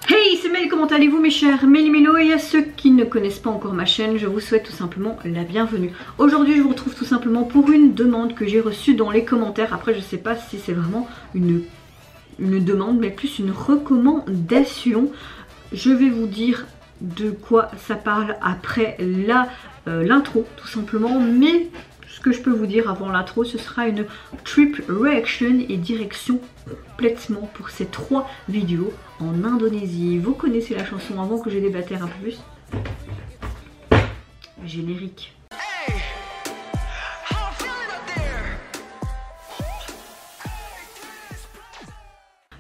Hey, c'est Mel, comment allez-vous mes chers Méli-Mélo? Et à ceux qui ne connaissent pas encore ma chaîne, je vous souhaite tout simplement la bienvenue. Aujourd'hui je vous retrouve tout simplement pour une demande que j'ai reçue dans les commentaires. Après je sais pas si c'est vraiment une demande, mais plus une recommandation. Je vais vous dire de quoi ça parle après l'intro tout simplement, mais ce que je peux vous dire avant l'intro, ce sera une trip reaction et direction complètement pour ces 3 vidéos en Indonésie. Vous connaissez la chanson avant que je déblatère un peu plus? Générique.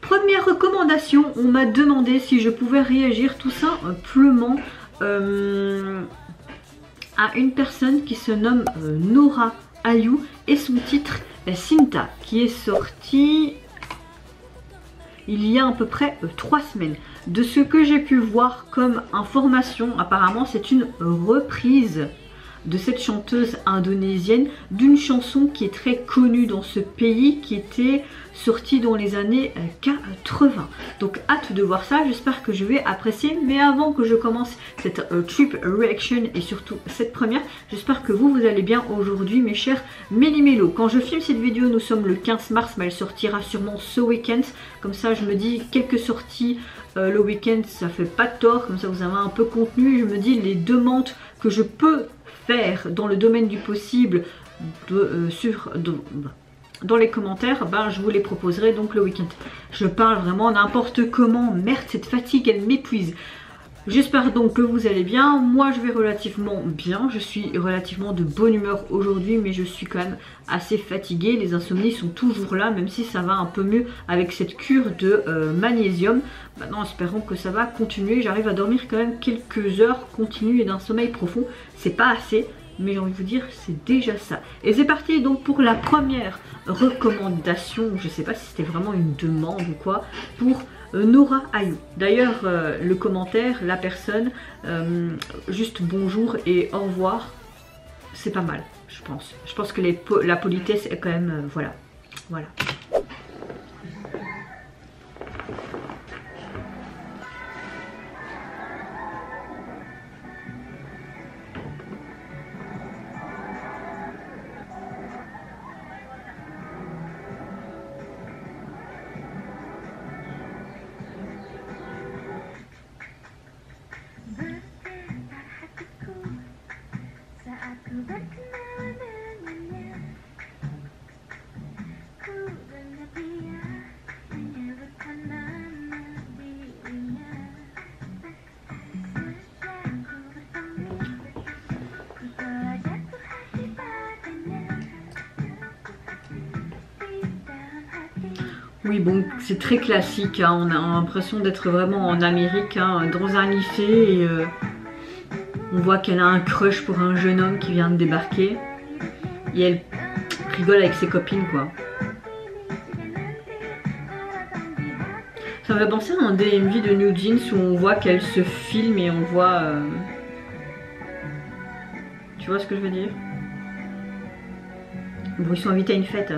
Première recommandation, on m'a demandé si je pouvais réagir tout simplement à une personne qui se nomme Nora Ayou et son titre Cinta qui est sorti il y a à peu près 3 semaines. De ce que j'ai pu voir comme information, apparemment c'est une reprise de cette chanteuse indonésienne d'une chanson qui est très connue dans ce pays, qui était sortie dans les années 80. Donc hâte de voir ça, j'espère que je vais apprécier. Mais avant que je commence cette trip reaction et surtout cette première, j'espère que vous allez bien aujourd'hui mes chers Méli-Mélo. Quand je filme cette vidéo, nous sommes le 15 mars, mais elle sortira sûrement ce week-end. Comme ça je me dis quelques sorties le week-end, ça fait pas de tort, comme ça vous avez un peu de contenu. Je me dis les demandes que je peux faire dans le domaine du possible dans les commentaires, ben, je vous les proposerai donc le week-end. Je parle vraiment n'importe comment, merde cette fatigue elle m'épuise. J'espère donc que vous allez bien, moi je vais relativement bien, je suis relativement de bonne humeur aujourd'hui, mais je suis quand même assez fatiguée, les insomnies sont toujours là, même si ça va un peu mieux avec cette cure de magnésium. Maintenant espérons que ça va continuer, j'arrive à dormir quand même quelques heures continues et d'un sommeil profond, c'est pas assez, mais j'ai envie de vous dire c'est déjà ça. Et c'est parti donc pour la première recommandation, je sais pas si c'était vraiment une demande ou quoi, pour Nora Ayou. D'ailleurs le commentaire, la personne, juste bonjour et au revoir, c'est pas mal je pense. Je pense que la politesse est quand même, voilà. Oui bon c'est très classique, hein. On a l'impression d'être vraiment en Amérique, hein, dans un lycée et on voit qu'elle a un crush pour un jeune homme qui vient de débarquer et elle rigole avec ses copines quoi. Ça me fait penser à un DMV de New Jeans où on voit qu'elle se filme et on voit... Tu vois ce que je veux dire? Bon, ils sont invités à une fête.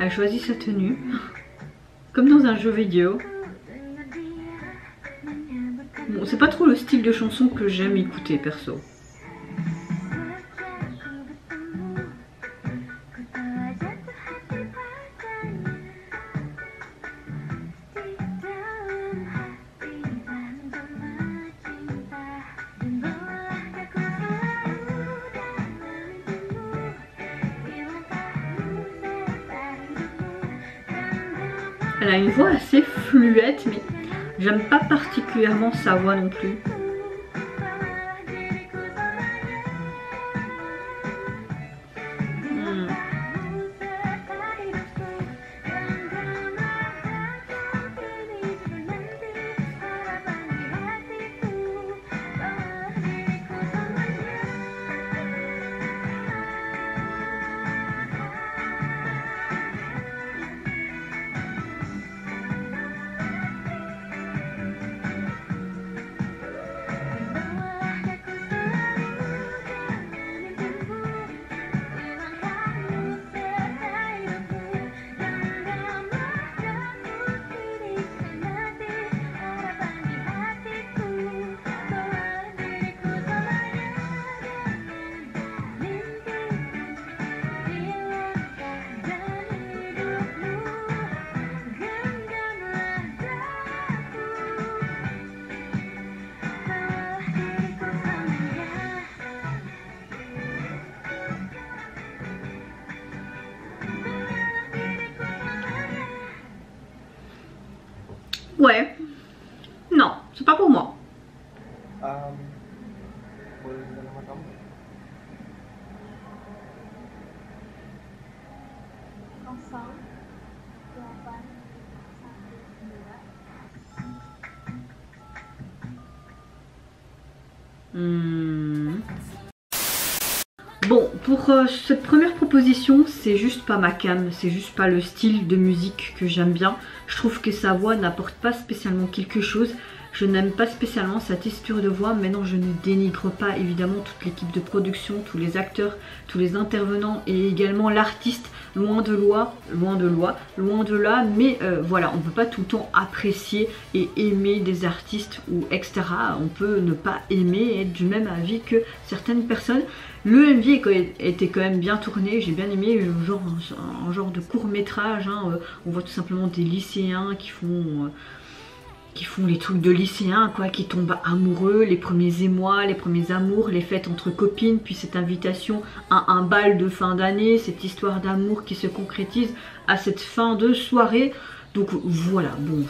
Elle a choisi sa tenue, comme dans un jeu vidéo. Bon, c'est pas trop le style de chanson que j'aime écouter perso. Elle a une voix assez fluette, mais j'aime pas particulièrement sa voix non plus. Ouais. Non, c'est pas pour moi. Boleh minta nama kamu? Bon, pour cette première proposition, c'est juste pas ma came, c'est juste pas le style de musique que j'aime bien. Je trouve que sa voix n'apporte pas spécialement quelque chose. Je n'aime pas spécialement sa texture de voix. Maintenant, je ne dénigre pas évidemment toute l'équipe de production, tous les acteurs, tous les intervenants et également l'artiste. Loin de là. Mais voilà, on ne peut pas tout le temps apprécier et aimer des artistes ou etc. On peut ne pas aimer et être du même avis que certaines personnes. Le MV était quand même bien tourné, j'ai bien aimé un genre de court métrage. Hein. On voit tout simplement des lycéens qui font les trucs de lycéens, quoi, qui tombent amoureux, les premiers émois, les premiers amours, les fêtes entre copines, puis cette invitation à un bal de fin d'année, cette histoire d'amour qui se concrétise à cette fin de soirée. Donc voilà, bon,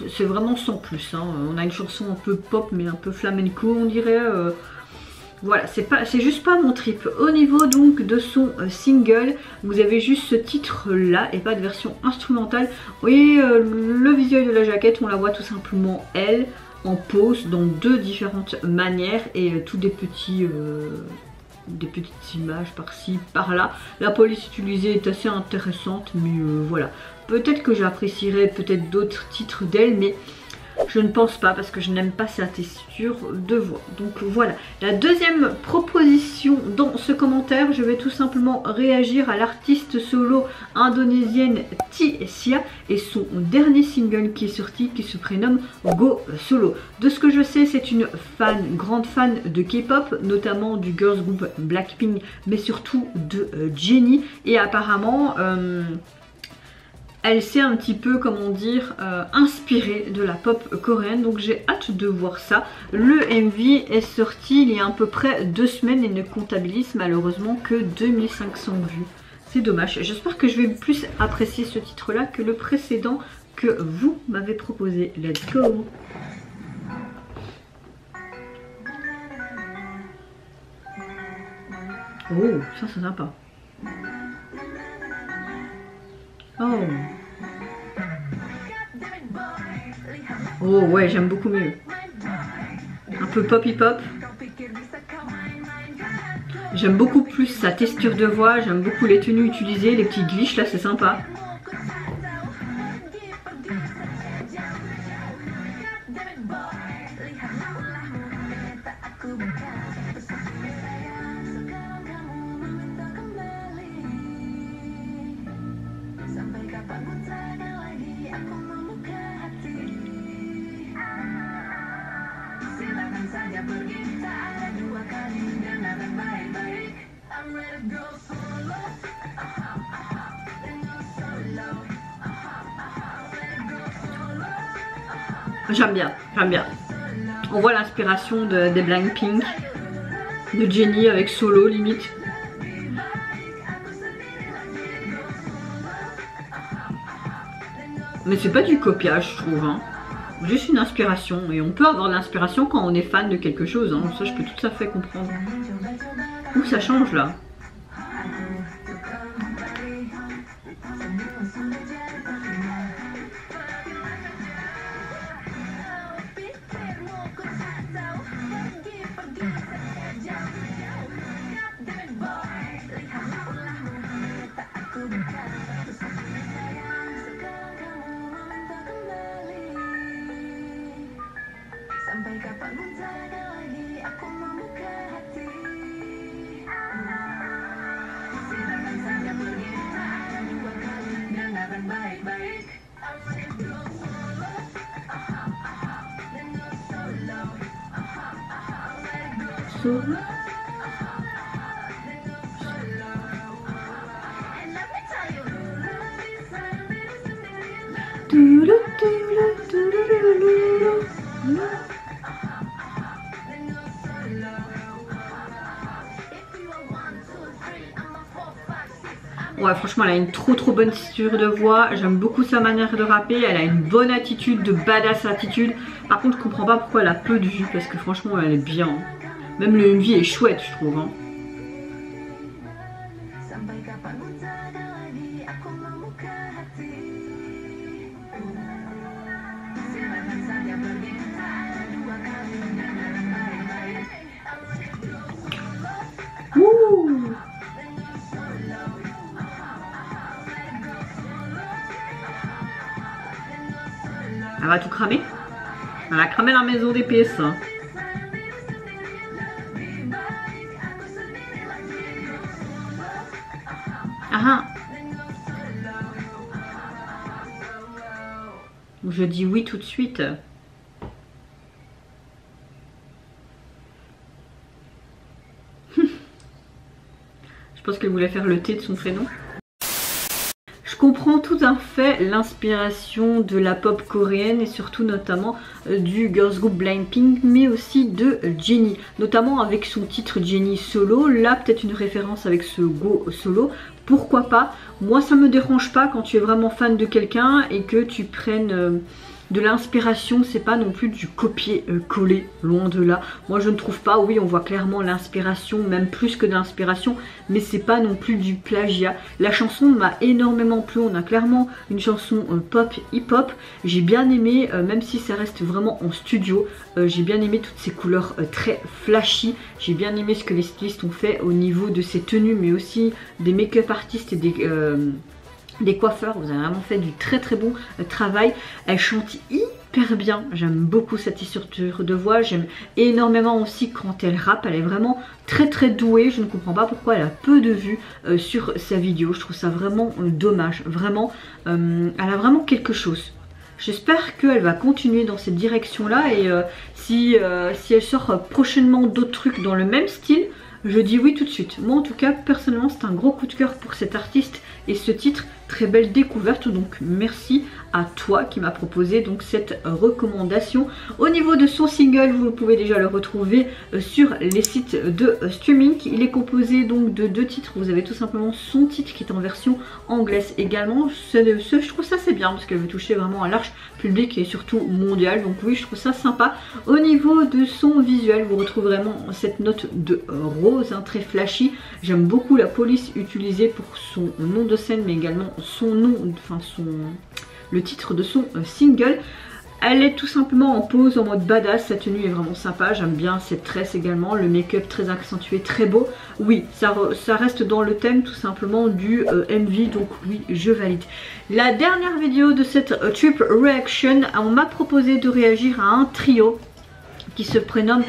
c'est vraiment sans plus. Hein. On a une chanson un peu pop, mais un peu flamenco, on dirait. Voilà, c'est juste pas mon trip. Au niveau donc de son single, vous avez juste ce titre là et pas de version instrumentale. Vous voyez le visuel de la jaquette, on la voit tout simplement elle en pose dans deux différentes manières et tout des petites images par-ci, par-là. La police utilisée est assez intéressante, mais voilà. Peut-être que j'apprécierais peut-être d'autres titres d'elle, mais je ne pense pas parce que je n'aime pas sa texture de voix. Donc voilà, la deuxième proposition dans ce commentaire, je vais tout simplement réagir à l'artiste solo indonésienne Tissia et son dernier single qui est sorti qui se prénomme Go Solo. De ce que je sais, c'est une grande fan de K-pop, notamment du girls group Blackpink, mais surtout de Jennie. Et apparemment elle s'est un petit peu, comment dire, inspirée de la pop coréenne. Donc j'ai hâte de voir ça. Le MV est sorti il y a à peu près 2 semaines et ne comptabilise malheureusement que 2500 vues. C'est dommage. J'espère que je vais plus apprécier ce titre-là que le précédent que vous m'avez proposé. Let's go! Oh, ça c'est sympa. Oh. Oh ouais, j'aime beaucoup mieux. Un peu pop hip-hop. J'aime beaucoup plus sa texture de voix, j'aime beaucoup les tenues utilisées, les petits glitches là, c'est sympa. J'aime bien, j'aime bien. On voit l'inspiration des Blackpink, de Jennie avec Solo limite. Mais c'est pas du copiage, je trouve. Hein. Juste une inspiration. Et on peut avoir de l'inspiration quand on est fan de quelque chose. Hein. Ça, je peux tout à fait comprendre. Ouh, ça change là. Ouais, franchement, elle a une trop bonne texture de voix. J'aime beaucoup sa manière de rapper. Elle a une bonne attitude, de badass attitude. Par contre, je comprends pas pourquoi elle a peu de vues parce que franchement, elle est bien. Même le MV est chouette, je trouve. Hein. Ouh. Elle va tout cramer. Elle a cramé la maison des PS. Hein. Ah. Je dis oui tout de suite. Je pense qu'elle voulait faire le T de son prénom. Je comprends tout à fait l'inspiration de la pop coréenne et surtout notamment du girls group Blackpink, mais aussi de Jennie, notamment avec son titre Jennie Solo. Là peut-être une référence avec ce Go Solo, pourquoi pas. Moi ça me dérange pas quand tu es vraiment fan de quelqu'un et que tu prennes de l'inspiration, c'est pas non plus du copier-coller, loin de là. Moi je ne trouve pas, oui on voit clairement l'inspiration, même plus que de l'inspiration, mais c'est pas non plus du plagiat. La chanson m'a énormément plu, on a clairement une chanson pop, hip-hop. J'ai bien aimé, même si ça reste vraiment en studio, j'ai bien aimé toutes ces couleurs très flashy. J'ai bien aimé ce que les stylistes ont fait au niveau de ces tenues, mais aussi des make-up artistes et des coiffeurs. Vous avez vraiment fait du très bon travail. Elle chante hyper bien, j'aime beaucoup cette texture de voix, j'aime énormément aussi quand elle rappe, elle est vraiment très douée. Je ne comprends pas pourquoi elle a peu de vues sur sa vidéo, je trouve ça vraiment dommage, vraiment elle a vraiment quelque chose. J'espère qu'elle va continuer dans cette direction là et si elle sort prochainement d'autres trucs dans le même style, je dis oui tout de suite. Moi en tout cas personnellement c'est un gros coup de cœur pour cet artiste et ce titre, très belle découverte, donc merci à toi qui m'a proposé donc cette recommandation. Au niveau de son single, vous pouvez déjà le retrouver sur les sites de streaming. Il est composé donc de 2 titres. Vous avez tout simplement son titre qui est en version anglaise également. Je trouve ça c'est bien parce qu'elle veut toucher vraiment un large public et surtout mondial, donc oui je trouve ça sympa. Au niveau de son visuel, vous retrouvez vraiment cette note de rose, hein, très flashy. J'aime beaucoup la police utilisée pour son nom de scène mais également son nom, enfin le titre de son single. Elle est tout simplement en pose, en mode badass, sa tenue est vraiment sympa, j'aime bien cette tresse également, le make-up très accentué, très beau. Oui, ça reste dans le thème tout simplement du MV, donc oui, je valide. La dernière vidéo de cette trip reaction, on m'a proposé de réagir à un trio qui se prénomme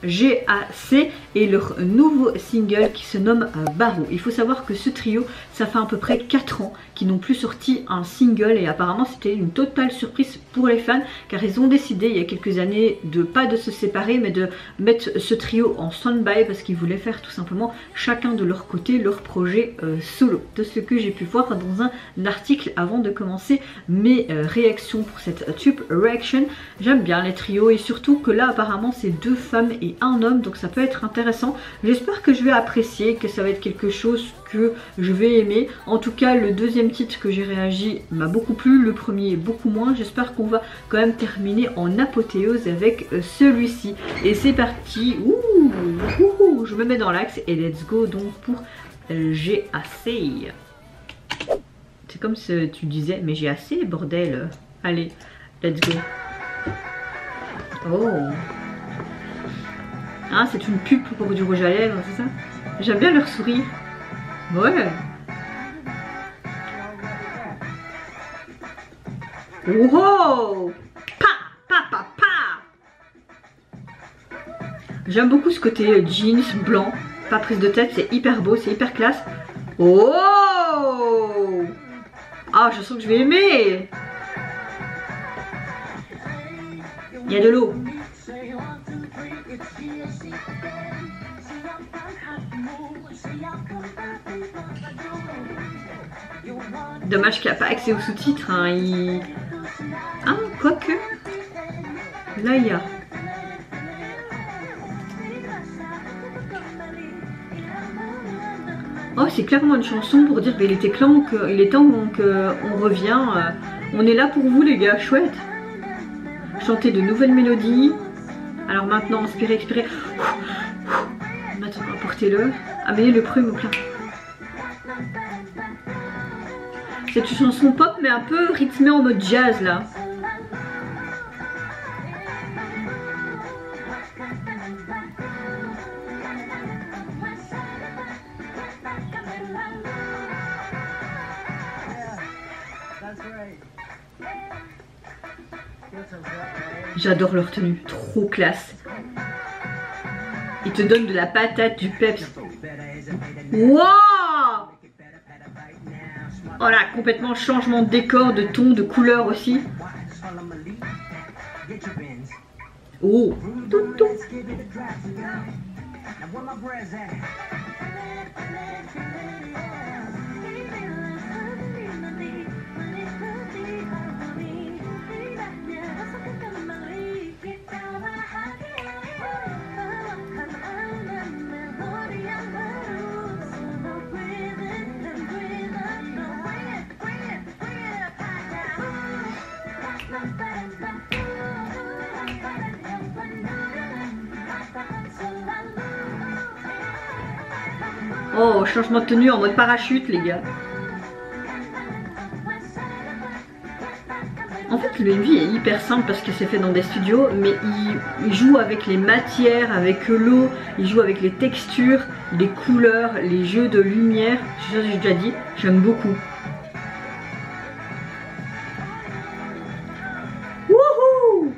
GAC et leur nouveau single qui se nomme Barreau. Il faut savoir que ce trio, ça fait à peu près 4 ans qu'ils n'ont plus sorti un single et apparemment c'était une totale surprise pour les fans car ils ont décidé il y a quelques années de pas de se séparer mais de mettre ce trio en stand-by parce qu'ils voulaient faire tout simplement chacun de leur côté leur projet solo. De ce que j'ai pu voir dans un article avant de commencer mes réactions pour cette tube reaction. J'aime bien les trios et surtout que là apparemment c'est 2 femmes et 1 homme donc ça peut être intéressant. J'espère que je vais apprécier, que ça va être quelque chose que je vais aimer. En tout cas le deuxième titre que j'ai réagi m'a beaucoup plu, le premier beaucoup moins. J'espère qu'on va quand même terminer en apothéose avec celui-ci. Et c'est parti, je me mets dans l'axe et let's go donc pour GAC. C'est comme si tu disais mais j'ai assez bordel. Allez, let's go. Oh, ah, c'est une pub pour du rouge à lèvres, c'est ça? J'aime bien leur sourire. Ouais. Wow. Pa. J'aime beaucoup ce côté jeans blanc, pas prise de tête, c'est hyper beau, c'est hyper classe. Oh. Ah, je sens que je vais aimer. Il y a de l'eau. Dommage qu'il n'y a pas accès aux sous-titres. Hein. Ah, quoique. Là, il y a. Oh, c'est clairement une chanson pour dire qu'il était temps qu'on revient. On est là pour vous les gars, chouette. Chanter de nouvelles mélodies. Alors maintenant, inspirez, expirez. Maintenant, apportez-le. Amenez le prume au plein. C'est une chanson pop mais un peu rythmée en mode jazz là. J'adore leur tenue, trop classe. Ils te donnent de la patate, du peps. Wow! Oh là, complètement changement de décor, de ton, de couleur aussi. Oh! Oh, changement de tenue en mode parachute, les gars. En fait, le MV est hyper simple parce que c'est fait dans des studios, mais il joue avec les matières, avec l'eau, il joue avec les textures, les couleurs, les jeux de lumière. J'ai déjà dit, j'aime beaucoup. Wouhou!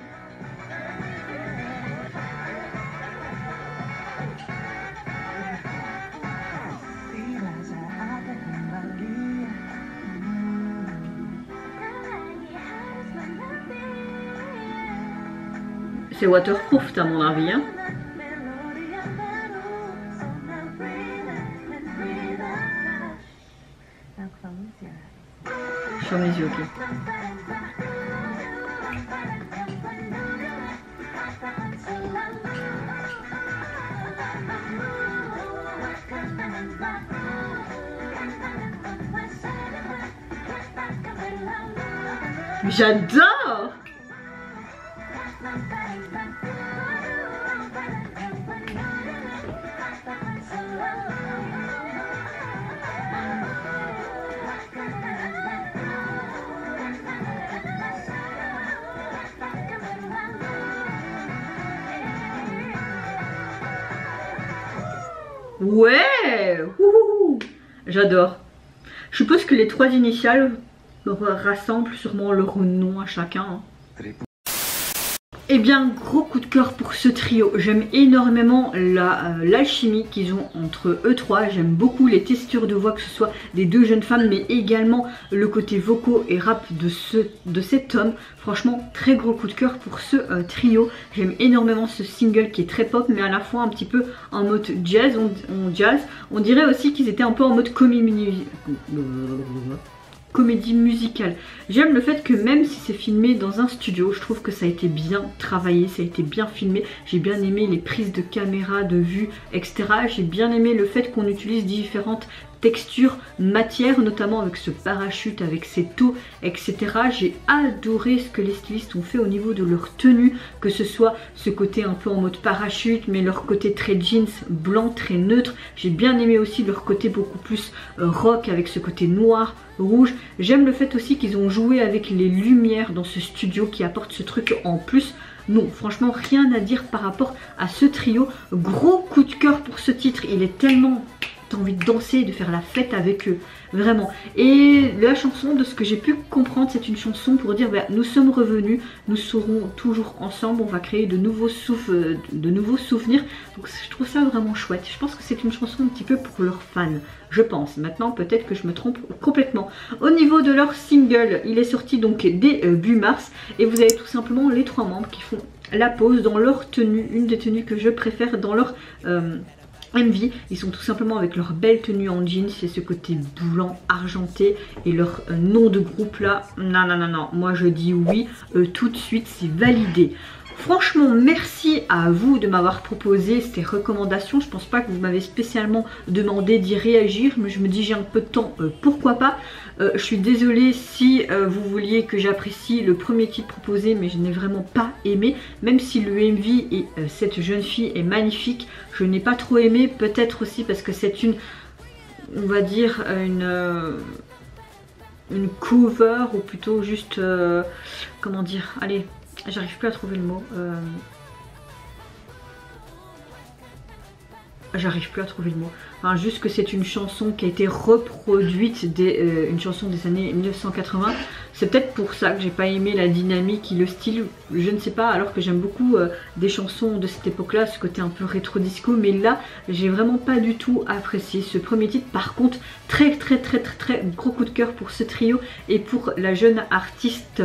C'est waterproof à mon avis, hein. Je ferme les yeux, ok. J'adore! Ouais, j'adore. Je suppose que les 3 initiales rassemblent sûrement leur nom à chacun. Hein. Eh bien, gros coup de cœur pour ce trio. J'aime énormément l'alchimie qu'ils ont entre eux trois. J'aime beaucoup les textures de voix, que ce soit des 2 jeunes femmes, mais également le côté vocaux et rap de cet homme. Franchement, très gros coup de cœur pour ce trio. J'aime énormément ce single qui est très pop, mais à la fois un petit peu en mode jazz. On dirait aussi qu'ils étaient un peu en mode comédie musicale. J'aime le fait que même si c'est filmé dans un studio, je trouve que ça a été bien travaillé, ça a été bien filmé. J'ai bien aimé les prises de caméra, de vue, etc. J'ai bien aimé le fait qu'on utilise différentes textures, matières, notamment avec ce parachute, avec ces taux, etc. J'ai adoré ce que les stylistes ont fait au niveau de leur tenue, que ce soit ce côté un peu en mode parachute, mais leur côté très jeans, blanc, très neutre. J'ai bien aimé aussi leur côté beaucoup plus rock, avec ce côté noir, rouge. J'aime le fait aussi qu'ils ont joué avec les lumières dans ce studio qui apporte ce truc en plus. Non, franchement, rien à dire par rapport à ce trio. Gros coup de cœur pour ce titre, il est tellement... T'as envie de danser, de faire la fête avec eux, vraiment. Et la chanson, de ce que j'ai pu comprendre, c'est une chanson pour dire bah, nous sommes revenus, nous serons toujours ensemble, on va créer de nouveaux souvenirs. Donc je trouve ça vraiment chouette. Je pense que c'est une chanson un petit peu pour leurs fans, je pense. Maintenant peut-être que je me trompe complètement. Au niveau de leur single, il est sorti donc début mars et vous avez tout simplement les 3 membres qui font la pose dans leur tenue, une des tenues que je préfère dans leur... MV, ils sont tout simplement avec leur belle tenue en jeans, c'est ce côté blanc argenté et leur nom de groupe là, non, moi je dis oui, tout de suite c'est validé. Franchement, merci à vous de m'avoir proposé ces recommandations. Je pense pas que vous m'avez spécialement demandé d'y réagir, mais je me dis j'ai un peu de temps, pourquoi pas. Je suis désolée si vous vouliez que j'apprécie le premier titre proposé, mais je n'ai vraiment pas aimé. Même si le MV et cette jeune fille est magnifique, je n'ai pas trop aimé. Peut-être aussi parce que c'est une, on va dire, une cover, ou plutôt juste, comment dire, allez, j'arrive plus à trouver le mot. J'arrive plus à trouver le mot. Enfin, juste que c'est une chanson qui a été reproduite, une chanson des années 1980. C'est peut-être pour ça que j'ai pas aimé la dynamique et le style, je ne sais pas, alors que j'aime beaucoup des chansons de cette époque-là, ce côté un peu rétro disco, mais là, j'ai vraiment pas du tout apprécié ce premier titre. Par contre, très gros coup de cœur pour ce trio et pour la jeune artiste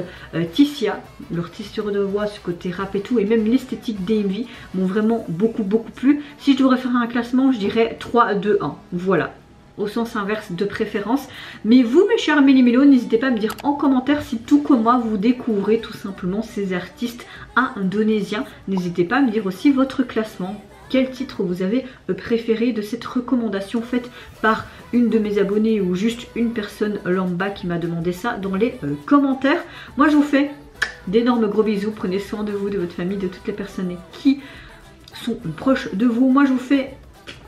Tissia. Leur tissu de voix, ce côté rap et tout, et même l'esthétique d'AMV m'ont vraiment beaucoup plu. Si je devrais faire un classement, je dirais 3, 2, 1. Voilà, au sens inverse de préférence. Mais vous, mes chers méli-mélos, n'hésitez pas à me dire en commentaire si tout comme moi vous découvrez tout simplement ces artistes indonésiens. N'hésitez pas à me dire aussi votre classement. Quel titre vous avez préféré de cette recommandation faite par une de mes abonnées ou juste une personne lambda qui m'a demandé ça dans les commentaires. Moi je vous fais d'énormes gros bisous. Prenez soin de vous, de votre famille, de toutes les personnes qui sont proches de vous. Moi je vous fais...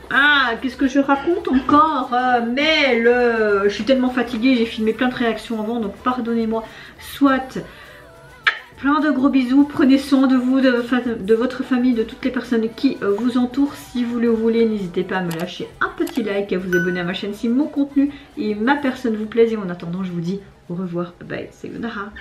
Ah, qu'est-ce que je raconte encore, je suis tellement fatiguée, j'ai filmé plein de réactions avant, donc pardonnez-moi. Soit, plein de gros bisous, prenez soin de vous, de votre famille, de toutes les personnes qui vous entourent. Si vous le voulez, n'hésitez pas à me lâcher un petit like, à vous abonner à ma chaîne si mon contenu et ma personne vous plaisent. Et en attendant, je vous dis au revoir, bye, sayonara.